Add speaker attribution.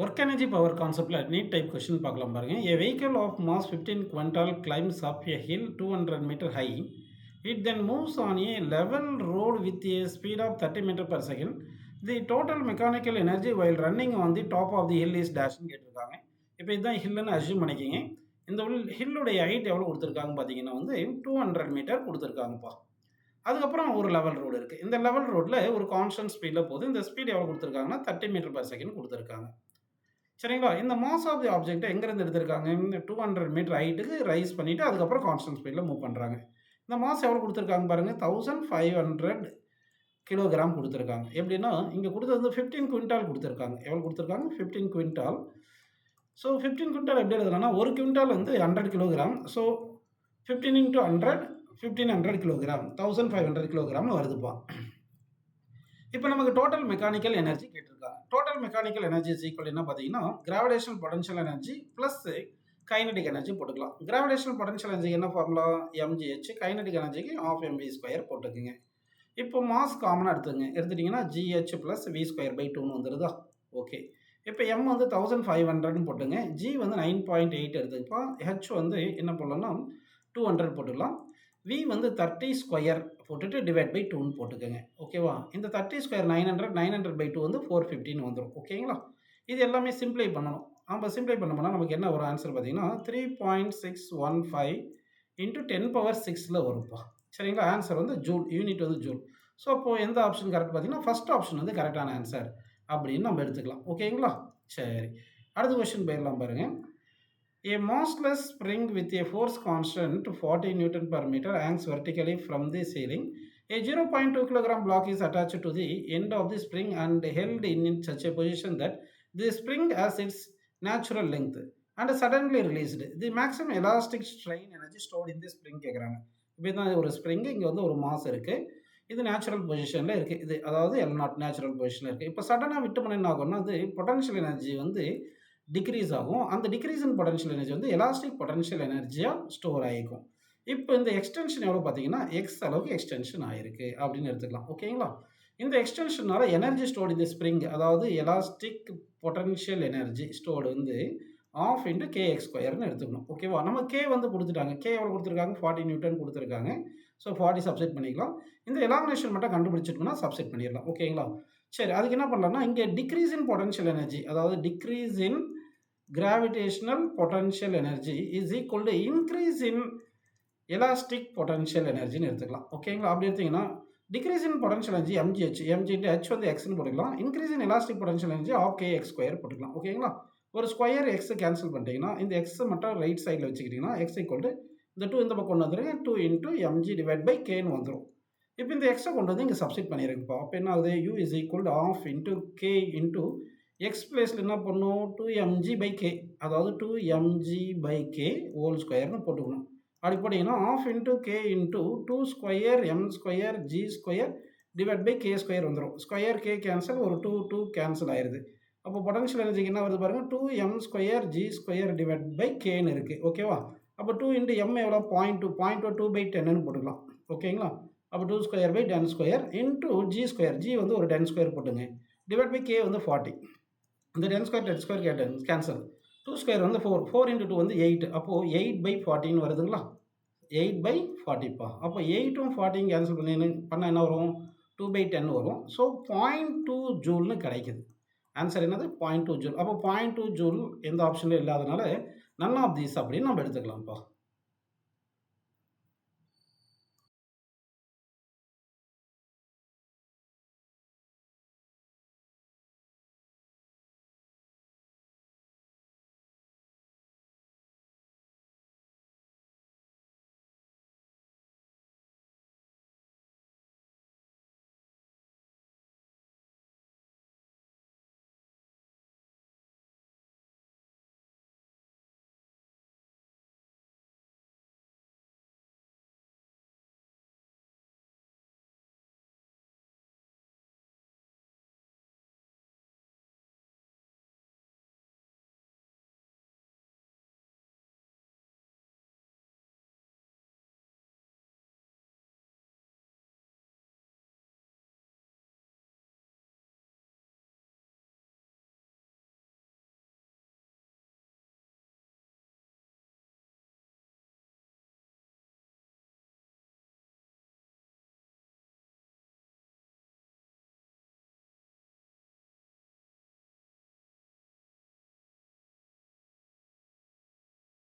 Speaker 1: Work energy power கான்செப்ட்ல NEET type question பார்க்கலாம் பாருங்க. A vehicle of mass 15 quintal climbs up a hill 200 meter high. It then moves on a level road with a speed of 30 meter per second. The total mechanical energy while running on the top of the hill is dash ன்னு கேட்டிருக்காங்க. இப்போ இதுதான் ஹில்லுன்னு assume பண்ணிக்கிங்க. இந்த ஹில்லுடைய height எவ்வளோ கொடுத்துருக்காங்க பார்த்தீங்கன்னா வந்து 200 மீட்டர் கொடுத்துருக்காங்கப்பா. அதுக்கப்புறம் ஒரு லெவல் ரோடு இருக்குது. இந்த லெவல் ரோட்டில் ஒரு கான்ஸ்டன்ட் ஸ்பீடில் போகுது. இந்த ஸ்பீட் எவ்வளோ கொடுத்துருக்காங்கன்னா 30 மீட்டர் பர் செகண்ட் கொடுத்துருக்காங்க. சரிங்களா? இந்த மாஸ் ஆஃப் தி ஆப்ஜெக்ட்ட எங்கேருந்து எடுத்திருக்காங்க? 200 மீட்டர் ஹைட்டுக்கு ரைஸ் பண்ணிட்டு, அதுக்கப்புறம் கான்ஸ்டன்ட் ஸ்பீட்ல மூவ் பண்றாங்க. இந்த மாஸ் எவ்வளோ குடுத்துருக்காங்க பாருங்க. 1500 கிலோகிராம் குடுத்துருக்காங்க. எப்படின்னா, இங்க குடுத்தது வந்து 15 குவிண்டால் குடுத்துருக்காங்க. எவ்வளோ குடுத்துருக்காங்க? 15 குவிண்டால். ஸோ 15 குவிண்டால் எப்படி எழுதலாம்னா, 1 குவிண்டால் வந்து 100 கிலோகிராம். So 15 into 100 1500 kilogram. 1500 கிலோகிராம்னு வருதுப்பா. இப்போ நமக்கு டோட்டல் மெக்கானிக்கல் எனர்ஜி கேட்டிருக்காங்க. Total mechanical energy is equal என்ன பார்த்தீங்கன்னா, gravitational potential energy plus kinetic energy போட்டுக்கலாம். கிராவிடேஷனல் பொட்டன்ஷியல் எனர்ஜி என்ன ஃபார்முலா? mgh. கைனடிக் எனர்ஜிக்கு ½ mv² போட்டுக்குங்க. இப்போ மாஸ் காமனாக எடுத்துட்டிங்கன்னா gh ப்ளஸ் v²/2ன்னு வந்துடுதா? ஓகே. இப்போ m வந்து 1500ன்னு போட்டுங்க. g வந்து 9.8 எடுத்துக்கப்பா. h வந்து என்ன போடலாம்னா 200 போட்டுக்கலாம். v வந்து 30 ஸ்கொயர் போட்டுட்டு டிவைட் பை 2ன்னு போட்டுக்கோங்க. ஓகேவா? இந்த 30 ஸ்கொயர் 900/2 வந்து 450ன்னு வந்துடும். ஓகேங்களா? இது எல்லாமே சிம்ப்ளை பண்ணணும். நம்ம சிம்ப்ளை பண்ணோம்னா நமக்கு என்ன ஒரு ஆன்சர் பார்த்தீங்கன்னா 3.615 இன்ட்டு 10⁻6ல் வரும்ப்பா. சரிங்களா? ஆன்சர் வந்து ஜூல். யூனிட் வந்து ஜூல். ஸோ அப்போது எந்த ஆப்ஷன் கரெக்ட் பார்த்தீங்கன்னா ஃபர்ஸ்ட் ஆப்ஷன் வந்து கரெக்டான ஆன்சர் அப்படின்னு நம்ம எடுத்துக்கலாம். ஓகேங்களா? சரி, அடுத்த கொஸ்டின் போயிடலாம் பாருங்கள். A massless spring with a force constant 40 Newton per meter hangs vertically from the ceiling. A 0.2 kilogram block is attached to the end of the spring and held in such a position that the spring has its natural length and suddenly released. The maximum elastic strain energy stored in the spring கேட்குறாங்க. இப்போ தான் ஒரு spring, இங்கே வந்து ஒரு mass இருக்குது. இது natural பொசிஷனில் இருக்குது. இது அதாவது L0 நேச்சுரல் பொசிஷனில் இருக்குது. இப்போ சடனாக விட்டு பண்ண என்ன ஆகும்னா அது பொட்டன்ஷியல் எனர்ஜி வந்து டிக்ரீஸ் ஆகும். அந்த டிக்ரீஸ் இன் பொட்டன்ஷியல் எனர்ஜி வந்து எலாஸ்டிக் பொட்டன்ஷியல் எனர்ஜியாக ஸ்டோர் ஆகிக்கும். இப்போ இந்த எக்ஸ்டென்ஷன் எவ்வளோ பார்த்தீங்கன்னா எக்ஸ் அளவுக்கு எக்ஸ்டென்ஷன் ஆகிருக்கு அப்படின்னு எடுத்துக்கலாம். ஓகேங்களா? இந்த எக்ஸ்டென்ஷனால எனர்ஜி ஸ்டோர்டு இந்த ஸ்ப்ரிங், அதாவது எலாஸ்டிக் பொட்டன்ஷியல் எனர்ஜி ஸ்டோர்டு வந்து ½ இன்ட்டு kx² எடுத்துக்கணும். ஓகேவா? நம்ம கே வந்து கொடுத்துட்டாங்க. கே எவ்வளோ கொடுத்துருக்காங்க? 40 நியூட்டன் கொடுத்துருக்காங்க. ஸோ 40 சப்செட் பண்ணிக்கலாம். இந்த எலாமினேஷன் மட்டும் கண்டுபிடிச்சிட்டோம்னா சப்செட் பண்ணிடலாம். ஓகேங்களா? சரி, அதுக்கு என்ன பண்ணலாம்னா இங்கே டிக்ரீஸ் இன் பொட்டன்ஷியல் எனர்ஜி, அதாவது decrease in gravitational potential energy is equal to increase in elastic potential energy ன்னு எடுத்துக்கலாம். ஓகேங்களா? அப்படி எடுத்தீங்கன்னா decrease in potential energy mgh, mg into h வந்து xன்னு போட்டுக்கலாம். Increase in elastic potential energy ½ kx² போட்டுக்கலாம். ஓகேங்களா? ஒரு ஸ்கொயர் எக்ஸ் கேன்சல் பண்ணிட்டீங்கன்னா இந்த எக்ஸ் மட்டும் ரைட் சைடில் வச்சுக்கிட்டிங்கன்னா எக்ஸ் ஈக்குவல் டு இந்த 2 இந்த பக்கம் கொண்டு வந்துருங்க. 2 இன்ட்டு mg டிவைட் பை கேன்னு வந்துடும். இப்போ இந்த எக்ஸை கொண்டு வந்து இங்கே சப்ஸ்டிட் பண்ணிடுங்கப்பா. அப்போ என்ன ஆகுது? u is equal to ½ into K into X பிளேஸில் என்ன பண்ணும்? 2mg/k, அதாவது 2mg/k ஹோல் ஸ்கொயர்னு போட்டுக்கணும். அப்படி போட்டிங்கன்னா ½ into K into 2² m² g² divide by k² வந்துடும். ஸ்கொயர் கே கேன்சல், ஒரு 2 கேன்சல் ஆயிடுது. அப்போ பொட்டன்ஷியல் எனர்ஜிக்கு என்ன வருது பாருங்கள், 2m² g² டிவைட் பை கேன்னு இருக்குது. ஓகேவா? அப்போ 2 இன்ட்டு m எவ்வளோ? 0.2 2/10ன்னு போட்டுக்கலாம். ஓகேங்களா? அப்போ 2²/10² இன்ட்டு g², g வந்து ஒரு 10² போட்டுங்க, டிவைட் பை கே வந்து 40. இந்த 10² கேன்சல். 2² வந்து 4, 4 இன்ட்டு 2 வந்து 8. அப்போது 8/40ன்னு வருதுங்களா? 8/40பா. அப்போ 8ம் 40யும் கேன்சல் பண்ணால் என்ன வரும்? 2/10 வரும். ஸோ 0.2 ஜூல்னு கிடைக்குது. ஆன்சர் என்னது? 0.2 ஜூல். அப்போ 0.2 ஜூல் எந்த ஆப்ஷன்லையும் இல்லாதனால நன் ஆஃப் தீஸ் அப்படின்னு நம்ம எடுத்துக்கலாம்ப்பா.